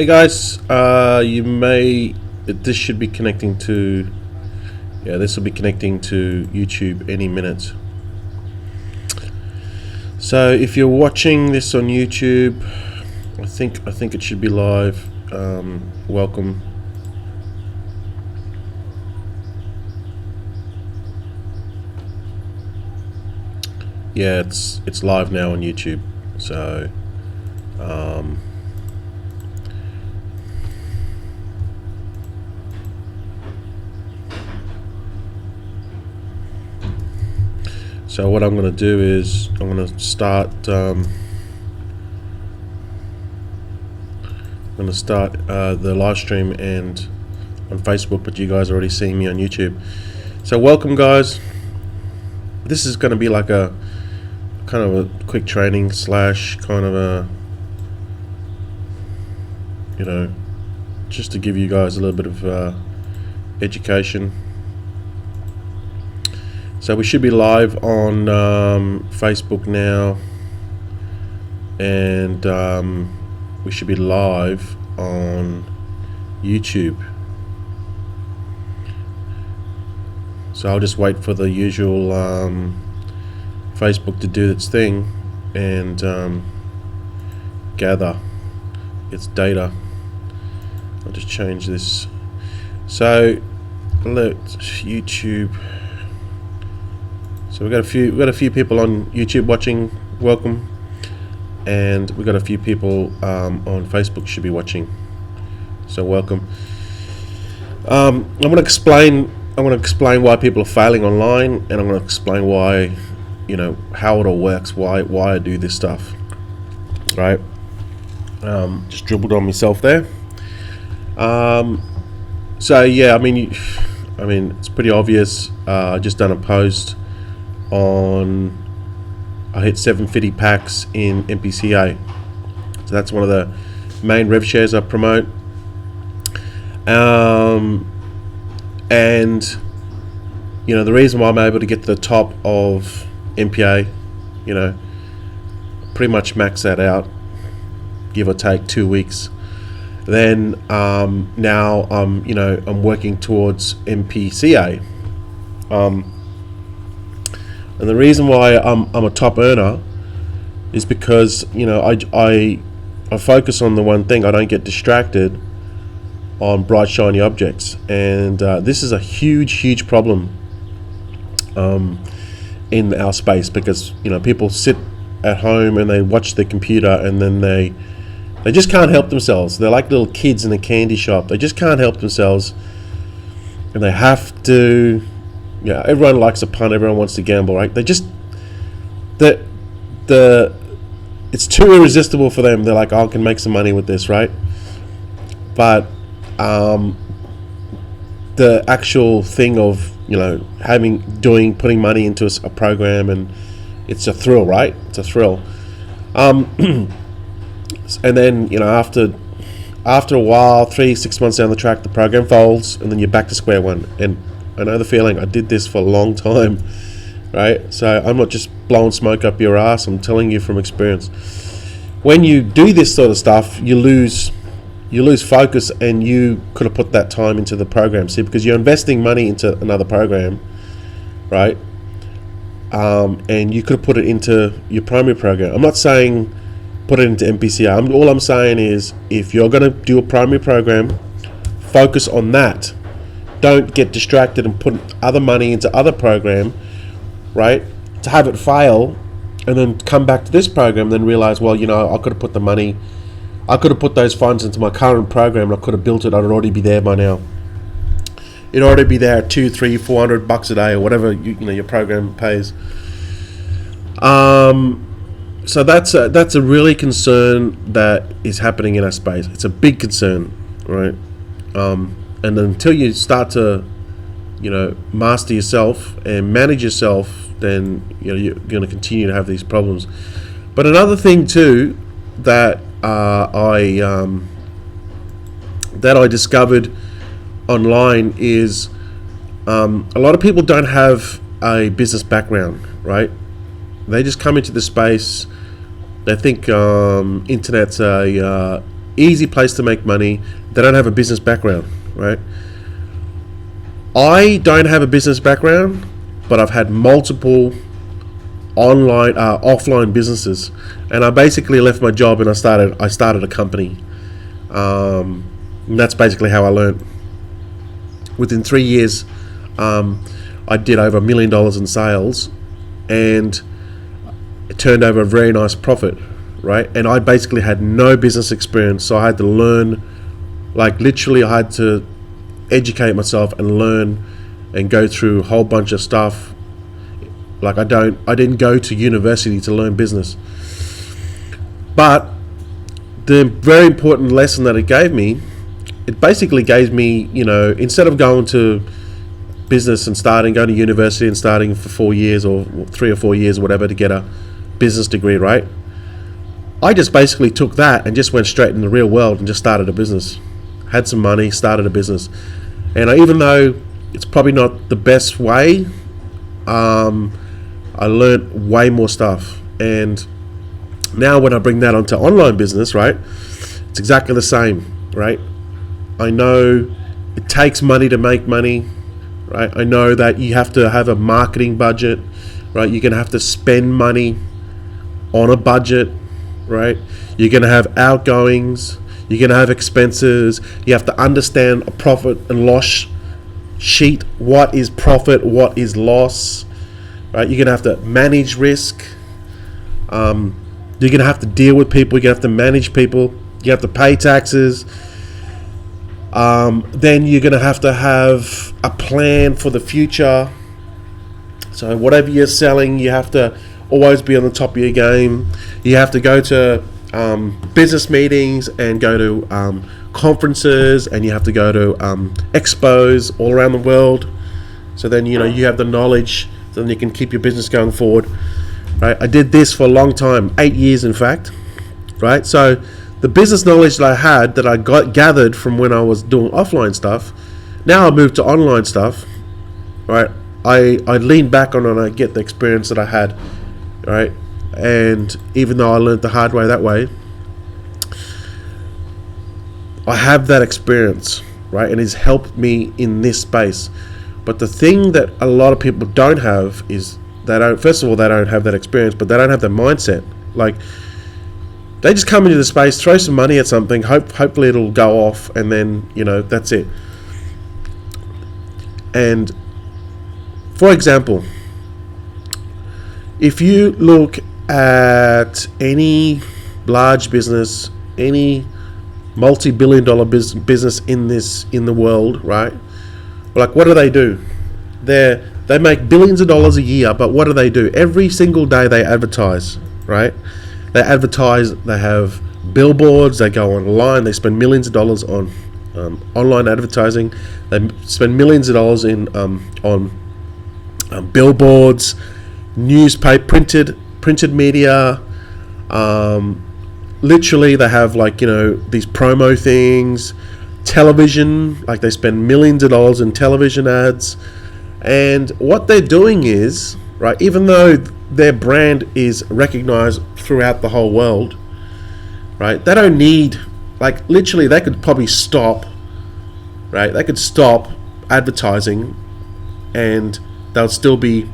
Hey guys, this should be connecting to, this will be connecting to YouTube any minute. So if you're watching this on YouTube, I think it should be live. Welcome. Yeah, it's live now on YouTube. So So what I'm going to do is I'm going to start the live stream and on Facebook, but you guys already see me on YouTube. So welcome, guys. This is going to be like a kind of a quick training slash kind of a, just to give you guys a little bit of education. So we should be live on Facebook now, and we should be live on YouTube. So I'll just wait for the usual Facebook to do its thing and gather its data. I'll just change this. So let's YouTube. So we've got a few people on YouTube watching. Welcome, and we've got a few people on Facebook should be watching. So welcome. I'm going to explain why people are failing online, and I'm going to explain why, how it all works, why I do this stuff. Right? Just dribbled on myself there. So yeah, I mean, it's pretty obvious. I just done a post on, I hit 750 packs in MPCA, so that's one of the main rev shares I promote. And the reason why I'm able to get to the top of MPA, pretty much max that out, give or take 2 weeks. Then now I'm working towards MPCA. And the reason why I'm a top earner is because I focus on the one thing. I don't get distracted on bright shiny objects, and this is a huge problem in our space, because people sit at home and they watch the computer, and then they just can't help themselves. They're like little kids in a candy shop. They just can't help themselves, and they have to. Yeah, everyone likes a pun. Everyone wants to gamble, right? They just it's too irresistible for them. They're like, oh, I can make some money with this, right? But the actual thing of putting money into a program, and it's a thrill, right? It's a thrill. And then after a while, 3-6 months down the track, the program folds, and then you're back to square one. And I know the feeling. I did this for a long time, right? So I'm not just blowing smoke up your ass. I'm telling you from experience. When you do this sort of stuff, you lose focus, and you could have put that time into the program. See, because you're investing money into another program, right? And you could have put it into your primary program. I'm not saying put it into MPCA. All I'm saying is, if you're going to do a primary program, focus on that. Don't get distracted and put other money into other program, right? To have it fail, and then come back to this program, then realize, well, I could have put those funds into my current program, and I could have built it. I'd already be there by now. It'd already be there at $200, $300, $400 a day, or whatever your program pays. So that's a really concern that is happening in our space. It's a big concern, right? And until you start to, master yourself and manage yourself, then you're going to continue to have these problems. But another thing too that I discovered online is a lot of people don't have a business background, right? They just come into the space. They think internet's a easy place to make money. They don't have a business background, right? I don't have a business background, but I've had multiple offline businesses, and I basically left my job and I started a company. And that's basically how I learned. Within 3 years, I did over $1 million in sales, and it turned over a very nice profit, right? And I basically had no business experience, so I had to learn. Like literally, I had to educate myself and learn and go through a whole bunch of stuff. Like I didn't go to university to learn business. But the very important lesson that it gave me, it basically gave me, instead of going to business and going to university and starting for 4 years or 3 or 4 years or whatever to get a business degree, right? I just basically took that and just went straight in the real world and just started a business. Had some money, started a business. And even though it's probably not the best way, I learned way more stuff. And now when I bring that onto online business, right, it's exactly the same, right? I know it takes money to make money, right? I know that you have to have a marketing budget, right? You're going to have to spend money on a budget, right? You're going to have outgoings. You're going to have expenses. You have to understand a profit and loss sheet. What is profit? What is loss? Right? You're going to have to manage risk. You're going to have to deal with people. You're going to have to manage people. You have to pay taxes. Then you're going to have a plan for the future. So whatever you're selling, you have to always be on the top of your game. You have to go to business meetings and go to conferences, and you have to go to expos all around the world. So then you have the knowledge, so then you can keep your business going forward. Right? I did this for a long time, 8 years in fact. Right? So the business knowledge that I had, that I gathered from when I was doing offline stuff, now I moved to online stuff. Right? I lean back on it and I get the experience that I had. Right? And even though I learned the hard way that way, I have that experience, right? And it's helped me in this space. But the thing that a lot of people don't have is they don't have that experience, but they don't have the mindset. Like, they just come into the space, throw some money at something, hopefully it'll go off, and then, that's it. And for example, if you look at any large business, any multi-billion-dollar business in the world, right? Like, what do? They make billions of dollars a year, but what do? Every single day they advertise, right? They advertise. They have billboards. They go online. They spend millions of dollars on online advertising. They spend millions of dollars on billboards, newspaper, printed media. Literally, they have these promo things, television. Like, they spend millions of dollars in television ads, and what they're doing is, right, even though their brand is recognized throughout the whole world, right, they don't need, literally, they could probably stop, right? They could stop advertising, and they'll still make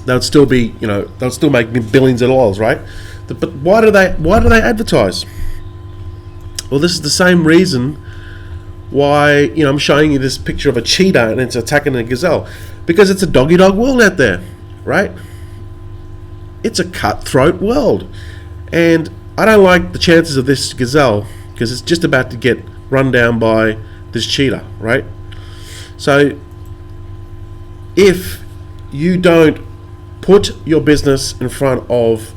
billions of dollars, right? But why do they advertise? Well, this is the same reason why I'm showing you this picture of a cheetah and it's attacking a gazelle, because it's a dog-eat-dog world out there, right? It's a cutthroat world, and I don't like the chances of this gazelle because it's just about to get run down by this cheetah, right? So if you don't put your business in front of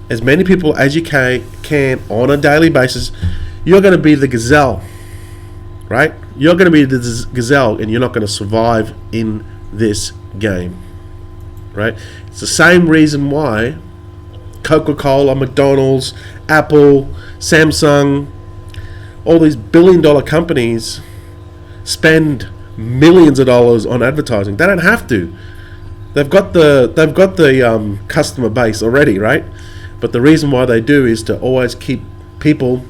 as many people as you can on a daily basis, you're going to be the gazelle, right? You're going to be the gazelle, and you're not going to survive in this game, right? It's the same reason why Coca-Cola, McDonald's, Apple, Samsung, all these billion-dollar companies spend millions of dollars on advertising. They don't have to. They've got the customer base already, right? But the reason why they do is to always keep people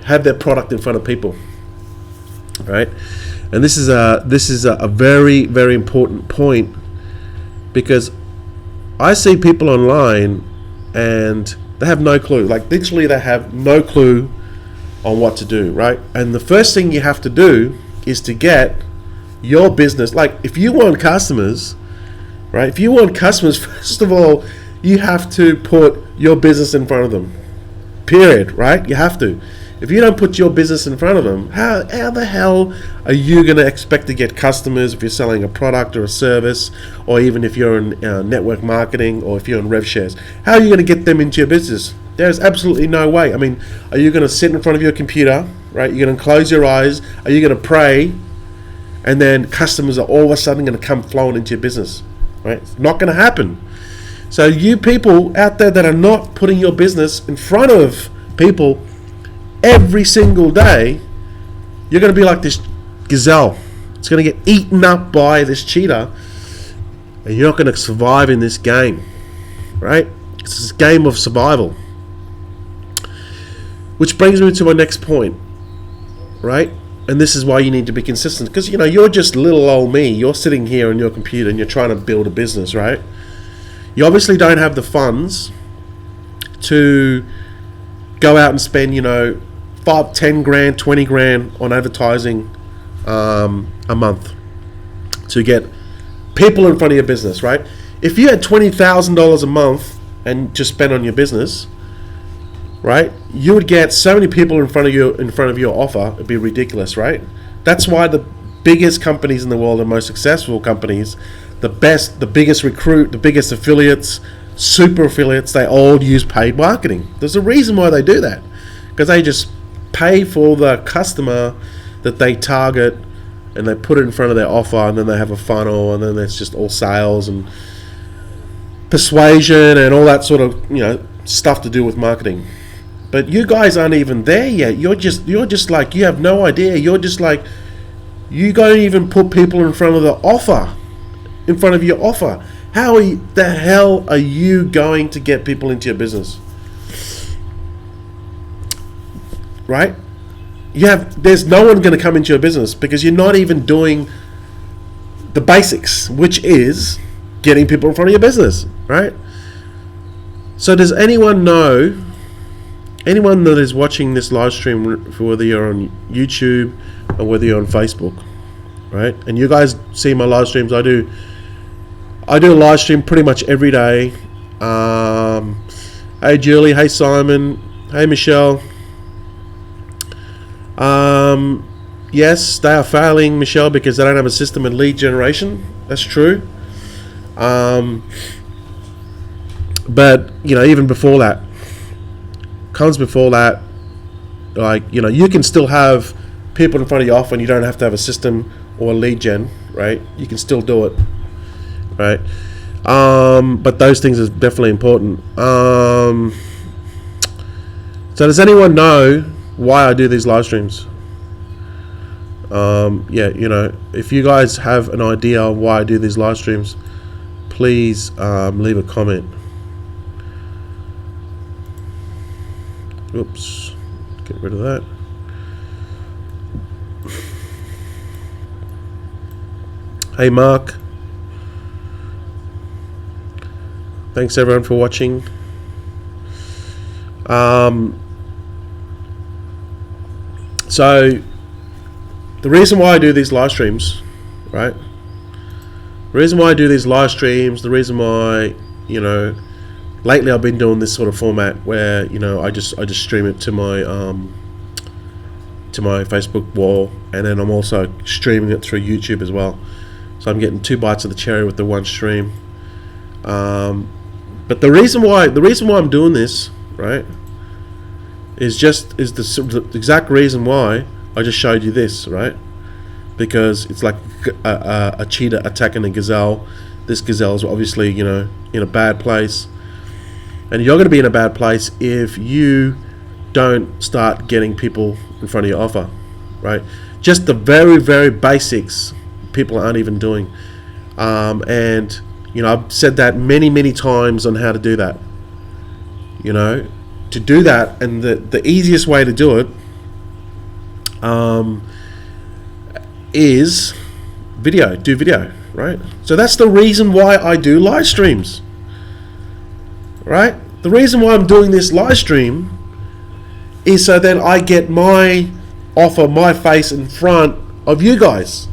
have their product in front of people, right? And this is a very, very important point, because I see people online and they have no clue. Like, literally, they have no clue on what to do, right? And the first thing you have to do is to get your business. Like, if you want customers, right? If you want customers, first of all, you have to put your business in front of them. Period, right? You have to. If you don't put your business in front of them, how the hell are you going to expect to get customers if you're selling a product or a service, or even if you're in network marketing, or if you're in rev shares? How are you going to get them into your business? There's absolutely no way. I mean, are you going to sit in front of your computer, right? You're going to close your eyes. Are you going to pray, and then customers are all of a sudden going to come flowing into your business, right? It's not going to happen. So you people out there that are not putting your business in front of people every single day, you're going to be like this gazelle. It's going to get eaten up by this cheetah, and you're not going to survive in this game, right? It's this game of survival. Which brings me to my next point, right? And this is why you need to be consistent, because you're just little old me. You're sitting here on your computer and you're trying to build a business, right? You obviously don't have the funds to go out and spend 5, 10 grand, 20 grand on advertising a month to get people in front of your business, right? If you had $20,000 a month and just spent on your business, right, you would get so many people in front of your offer. It'd be ridiculous, right? That's why the biggest companies in the world, the most successful companies, the biggest recruit, the biggest affiliates, super affiliates, they all use paid marketing. There's a reason why they do that, because they just pay for the customer that they target, and they put it in front of their offer, and then they have a funnel, and then it's just all sales and persuasion and all that sort of stuff to do with marketing. But you guys aren't even there yet. You're just like, you have no idea. You're just like, you don't even put people in front of the offer, in front of your offer. How the hell are you going to get people into your business? Right? There's no one going to come into your business because you're not even doing the basics, which is getting people in front of your business, right? So does anyone know, anyone that is watching this live stream, for whether you're on YouTube or whether you're on Facebook, right? And you guys see my live streams. I do a live stream pretty much every day. Hey Julie, hey Simon, hey Michelle. Yes, they are failing, Michelle, because they don't have a system in lead generation. That's true. But even before that, like you can still have people in front of your offer, and you don't have to have a system or a lead gen, right? You can still do it, right? But those things are definitely important. So does anyone know why I do these live streams? If you guys have an idea why I do these live streams, please leave a comment. Oops, get rid of that. Hey Mark, thanks everyone for watching. So the reason why I do these live streams, right? The reason why I do these live streams, the reason why, lately I've been doing this sort of format where, I just stream it to my Facebook wall, and then I'm also streaming it through YouTube as well. So I'm getting 2 bites of the cherry with the one stream. But the reason why I'm doing this, right, is the exact reason why I just showed you this, right? Because it's like a cheetah attacking a gazelle. This gazelle is obviously, in a bad place. And you're going to be in a bad place if you don't start getting people in front of your offer, right? Just the very, very basics people aren't even doing. And, I've said that many, many times on how to do that. To do that, and the easiest way to do it is do video, right? So that's the reason why I do live streams, right? The reason why I'm doing this live stream is so then I get my offer, my face in front of you guys,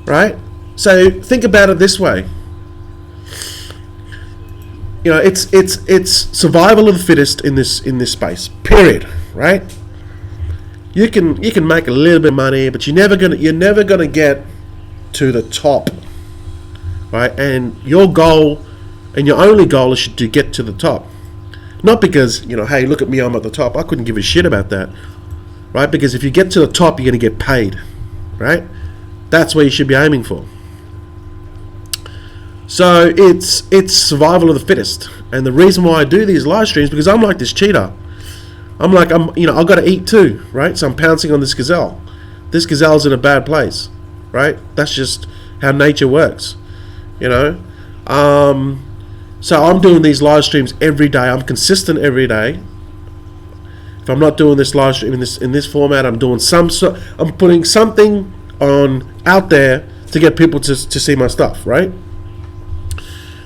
right? So think about it this way. You know, it's survival of the fittest in this space. Period. Right? You can make a little bit of money, but you're never gonna get to the top, right? And your goal, and your only goal, is to get to the top. Not because, hey, look at me, I'm at the top. I couldn't give a shit about that, right? Because if you get to the top, you're gonna get paid, right? That's what you should be aiming for. So it's survival of the fittest, and the reason why I do these live streams, because I'm like this cheetah. I've got to eat too, right? So I'm pouncing on this gazelle. This gazelle's in a bad place, right? That's just how nature works, So I'm doing these live streams every day. I'm consistent every day. If I'm not doing this live stream in this format, I'm doing I'm putting something on out there to get people to see my stuff, right?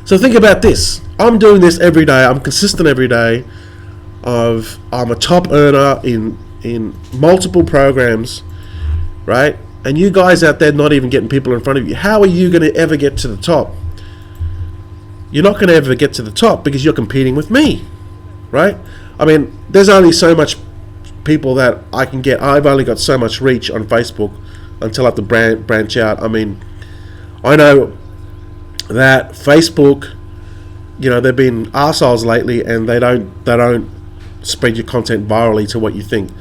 So think about this. I'm doing this every day. I'm consistent every day. I'm a top earner in multiple programs, right? And you guys out there not even getting people in front of you. How are you going to ever get to the top? You're not going to ever get to the top because you're competing with me, right? I mean, there's only so much people that I can get. I've only got so much reach on Facebook until I have to branch out. I mean, I know that Facebook, they've been arseholes lately, and they don't spread your content virally to what you think.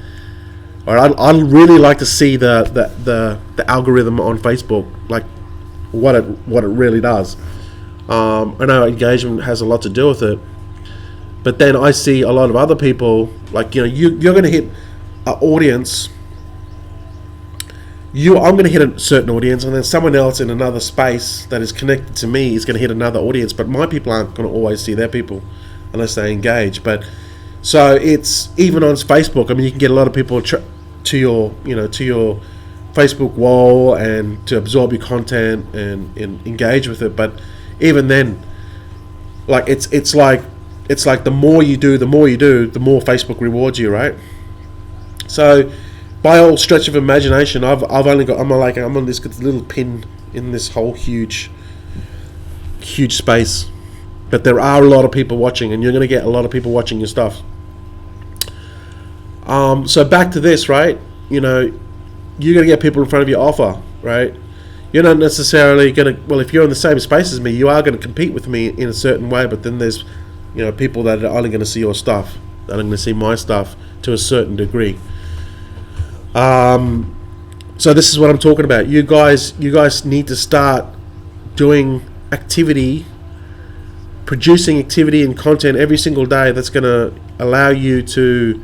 All right, I'd really like to see the algorithm on Facebook, like what it really does. I know engagement has a lot to do with it, but then I see a lot of other people, like you're going to hit an audience. I'm going to hit a certain audience, and then someone else in another space that is connected to me is going to hit another audience. But my people aren't going to always see their people unless they engage. But so it's even on Facebook. I mean, you can get a lot of people to your Facebook wall and to absorb your content and engage with it. But even then, like it's like the more you do, the more Facebook rewards you, right? So, by all stretch of imagination, I'm on this little pin in this whole huge space, but there are a lot of people watching, and you're going to get a lot of people watching your stuff. So back to this, right? You're going to get people in front of your offer, right? You're not necessarily going to. Well, if you're in the same space as me, you are going to compete with me in a certain way. But then there's, people that are only going to see your stuff, that are going to see my stuff to a certain degree. So this is what I'm talking about. You guys need to start doing activity, producing activity and content every single day that's going to allow you to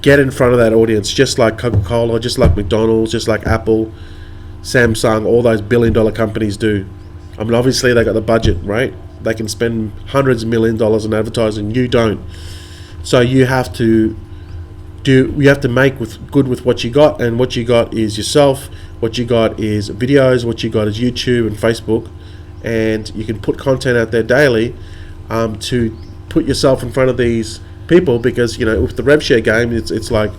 get in front of that audience, just like Coca-Cola, just like McDonald's, just like Apple, Samsung, all those billion-dollar companies do. I mean, obviously they got the budget, right? They can spend hundreds of $millions in advertising. You don't. So you have to make good with what you got, and what you got is yourself. What you got is videos. What you got is YouTube and Facebook, and you can put content out there daily to put yourself in front of these people, because with the rev share game, it's like,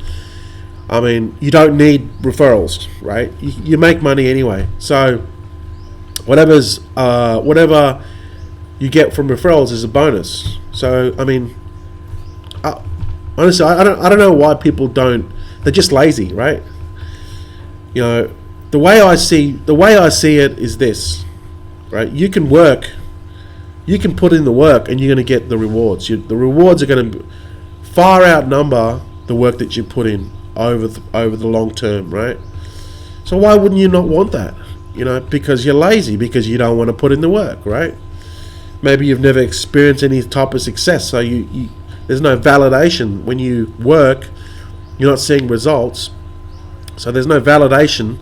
I mean, you don't need referrals, right? You make money anyway. So whatever you get from referrals is a bonus. So I mean, honestly, I don't know why people don't. They're just lazy, right? The way I see it is this, right? You can work, you can put in the work, and you're going to get the rewards. The rewards are going to far outnumber the work that you put in over the long term, right? So why wouldn't you not want that? Because you're lazy, because you don't want to put in the work, right? Maybe you've never experienced any type of success, so you there's no validation when you work. You're not seeing results, so there's no validation,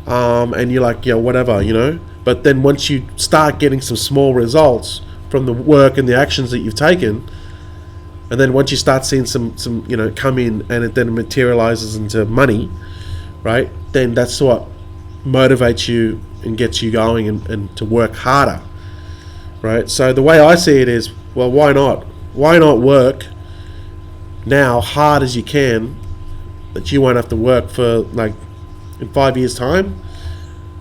and you're like, whatever, But then once you start getting some small results from the work and the actions that you've taken, And then once you start seeing some come in, and it then materializes into money, right? Then that's what motivates you and gets you going and to work harder, right? So the way I see it is, well, why not? Why not work now hard as you can, that you won't have to work for like in 5 years' time?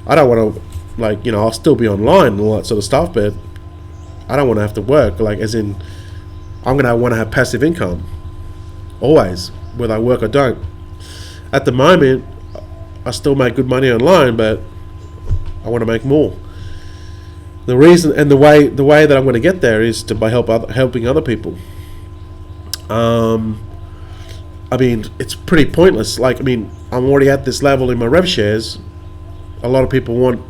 I don't want to, I'll still be online and all that sort of stuff, but I don't want to have to work, as in I'm going to want to have passive income always, whether I work or don't. At the moment, I still make good money online, but I want to make more. The reason and the way that I'm going to get there is by helping other people. It's pretty pointless. I'm already at this level in my rev shares. A lot of people want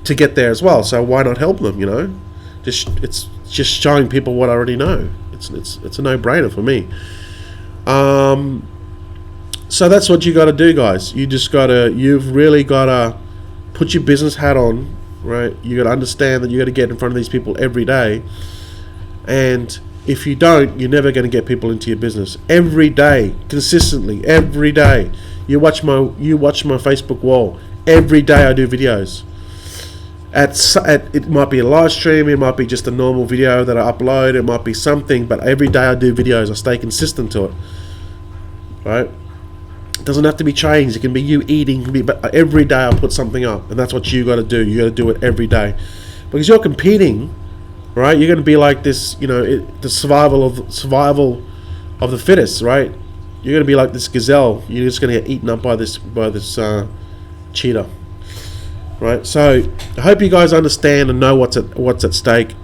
to get there as well, so why not help them? It's just showing people what I already know. It's a no-brainer for me. So that's what you got to do, guys. You've really got to put your business hat on, right? You got to understand that you got to get in front of these people every day, and if you don't, you're never going to get people into your business. Every day, consistently, every day. You watch my Facebook wall. Every day I do videos. It might be a live stream, it might be just a normal video that I upload, it might be something, but every day I do videos. I stay consistent to it, right? It doesn't have to be changed. It can be you eating, but every day I put something up, and that's what you got to do. You got to do it every day, because you're competing, right? You're going to be like this, the survival of the fittest, right? You're going to be like this gazelle. You're just going to get eaten up by this cheetah, right? So I hope you guys understand and know what's at stake.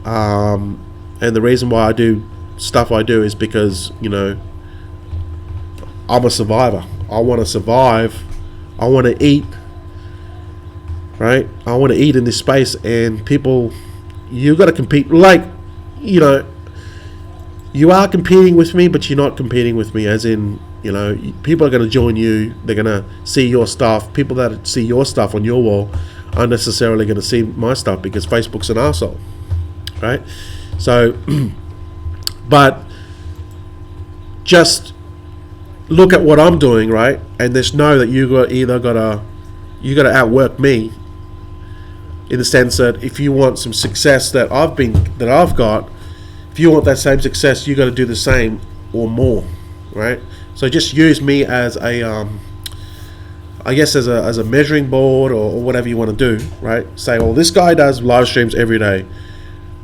And the reason why I do stuff I do is because I'm a survivor. I want to survive. I want to eat, right? I want to eat in this space, and people, you got to compete. You are competing with me, but you're not competing with me, as in, people are going to join you. They're going to see your stuff. People that see your stuff on your wall aren't necessarily going to see my stuff, because Facebook's an arsehole, right? So, but just look at what I'm doing, right? And just know that you got to outwork me, in the sense that if you want some success that I've got, if you want that same success, you got to do the same or more, right? So just use me as a as a measuring board, or whatever you want to do, right? Say, well, this guy does live streams every day,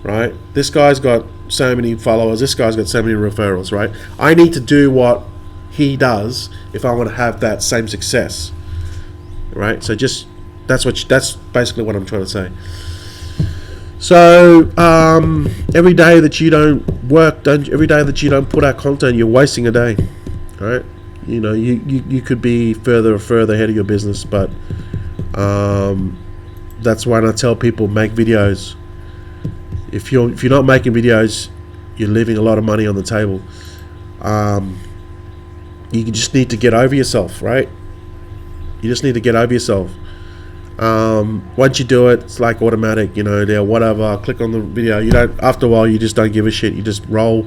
right? This guy's got so many followers. This guy's got so many referrals, right? I need to do what he does if I want to have that same success, right? So that's basically what I'm trying to say. So every day that you don't work, every day that you don't put out content, you're wasting a day, right? You could be further ahead of your business, but that's why I tell people, make videos. If you're not making videos, you're leaving a lot of money on the table. You just need to get over yourself, right? You just need to get over yourself. Once you do it, it's like automatic, whatever, click on the video. After a while, you just don't give a shit. You just roll.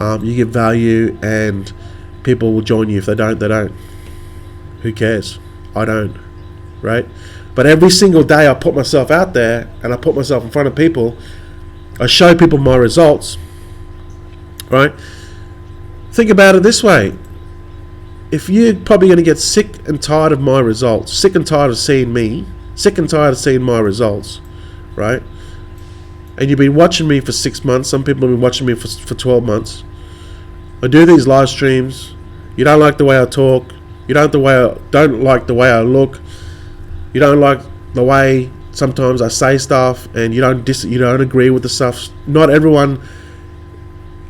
You give value, and people will join you. If they don't, they don't. Who cares? I don't, right? But every single day I put myself out there, and I put myself in front of people. I show people my results, right? Think about it this way. If you're probably going to get sick and tired of my results, sick and tired of seeing me, sick and tired of seeing my results, right? And you've been watching me for 6 months. Some people have been watching me for 12 months. I do these live streams. You don't like the way I talk. You don't like the way I look. You don't like the way sometimes I say stuff, and you don't agree with the stuff. Not everyone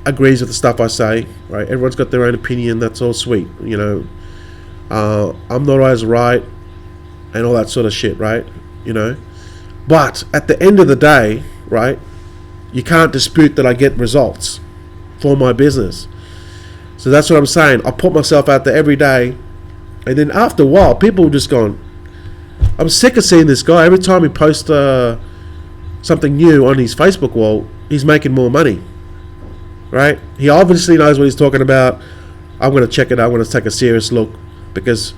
agrees with the stuff I say, right? Everyone's got their own opinion. That's all sweet, I'm not always right, and all that sort of shit, right? But at the end of the day, right, you can't dispute that I get results for my business. So that's what I'm saying. I put myself out there every day, and then after a while, people just gone, I'm sick of seeing this guy. Every time he posts something new on his Facebook wall, he's making more money. right? He obviously knows what he's talking about. I'm going to check it out. I'm going to take a serious look because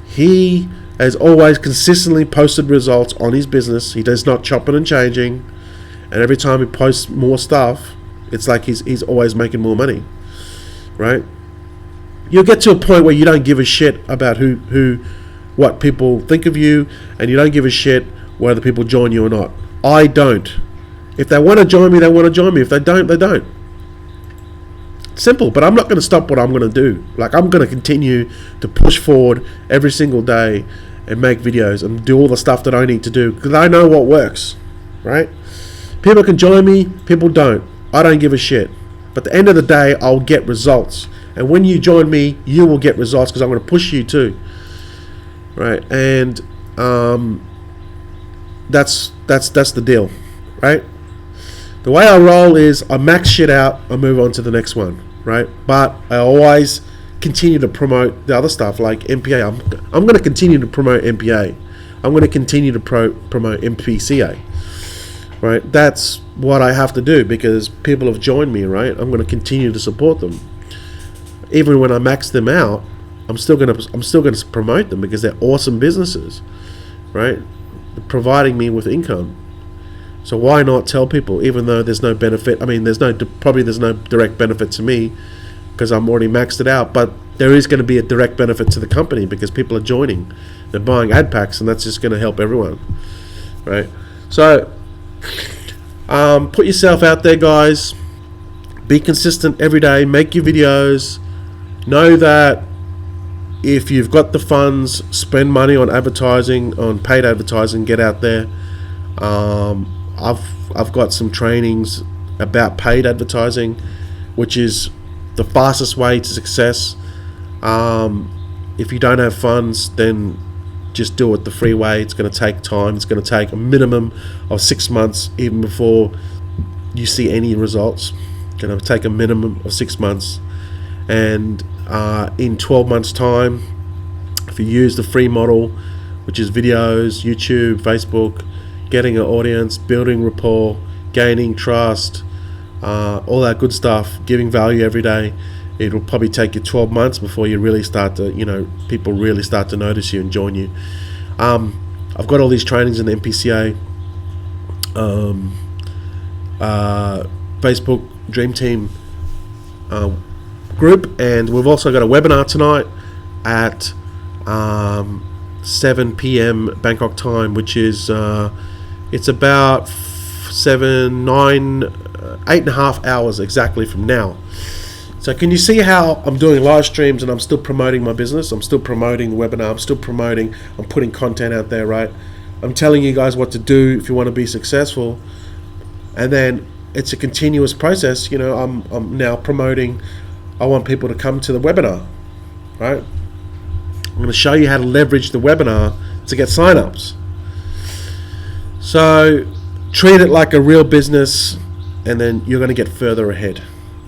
he has always consistently posted results on his business. He does not chopping and changing, and every time he posts more stuff, it's like he's always making more money, right? You'll get to a point where you don't give a shit about what people think of you, and you don't give a shit whether people join you or not. I don't. If they want to join me, they want to join me. If they don't, they don't. Simple. But I'm not going to stop what I'm going to do. Like, I'm going to continue to push forward every single day and make videos and do all the stuff that I need to do because I know what works, right? People can join me, people don't. I don't give a shit. But at the end of the day, I'll get results. And when you join me, you will get results because I'm going to push you too, right? And that's the deal, right? The way I roll is I max shit out, I move on to the next one, right? But I always continue to promote the other stuff like MPA. I'm going to continue to promote MPA. I'm going to continue to promote MPCA, right? That's what I have to do because people have joined me, right? I'm going to continue to support them. Even when I max them out, I'm still going to promote them because they're awesome businesses, right? They're providing me with income. So why not tell people, even though there's no benefit? I mean, there's no direct benefit to me because I'm already maxed it out, but there is going to be a direct benefit to the company because people are joining. They're buying ad packs, and that's just going to help everyone, right? So put yourself out there, guys. Be consistent every day. Make your videos. Know that if you've got the funds, spend money on advertising, on paid advertising. Get out there. I've got some trainings about paid advertising, which is the fastest way to success. If you don't have funds, then just do it the free way. It's going to take time. It's going to take a minimum of 6 months even before you see any results. It's going to take a minimum of 6 months. And in 12 months time, if you use the free model, which is videos, YouTube, Facebook, getting an audience, building rapport, gaining trust, all that good stuff, giving value every day, it'll probably take you 12 months before you really start to, people really start to notice you and join you. I've got all these trainings in the MPCA Facebook Dream Team group, and we've also got a webinar tonight at 7 p.m. Bangkok time, which is it's about 8.5 hours exactly from now. So can you see how I'm doing live streams and I'm still promoting my business? I'm still promoting the webinar. I'm putting content out there, right? I'm telling you guys what to do if you want to be successful. And then it's a continuous process. I'm now promoting. I want people to come to the webinar, right? I'm going to show you how to leverage the webinar to get signups. So treat it like a real business, and then you're going to get further ahead,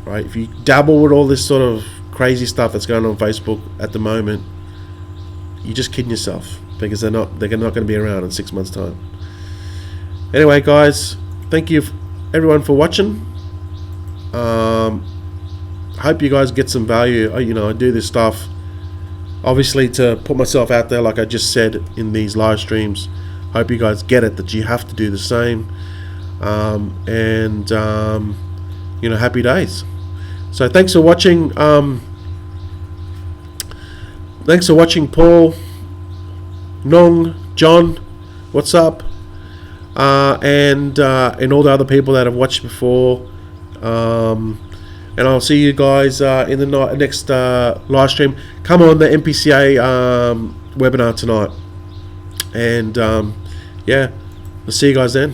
right? If you dabble with all this sort of crazy stuff that's going on Facebook at the moment, you're just kidding yourself because they're not going to be around in 6 months' time. Anyway, guys, thank you everyone for watching. Hope you guys get some value. I do this stuff obviously to put myself out there, like I just said in these live streams. Hope you guys get it, that you have to do the same. Happy days. So thanks for watching. Thanks for watching, Paul, Nong, John, what's up? And all the other people that have watched before. And I'll see you guys in the next live stream. Come on the MPCA webinar tonight. And I'll see you guys then.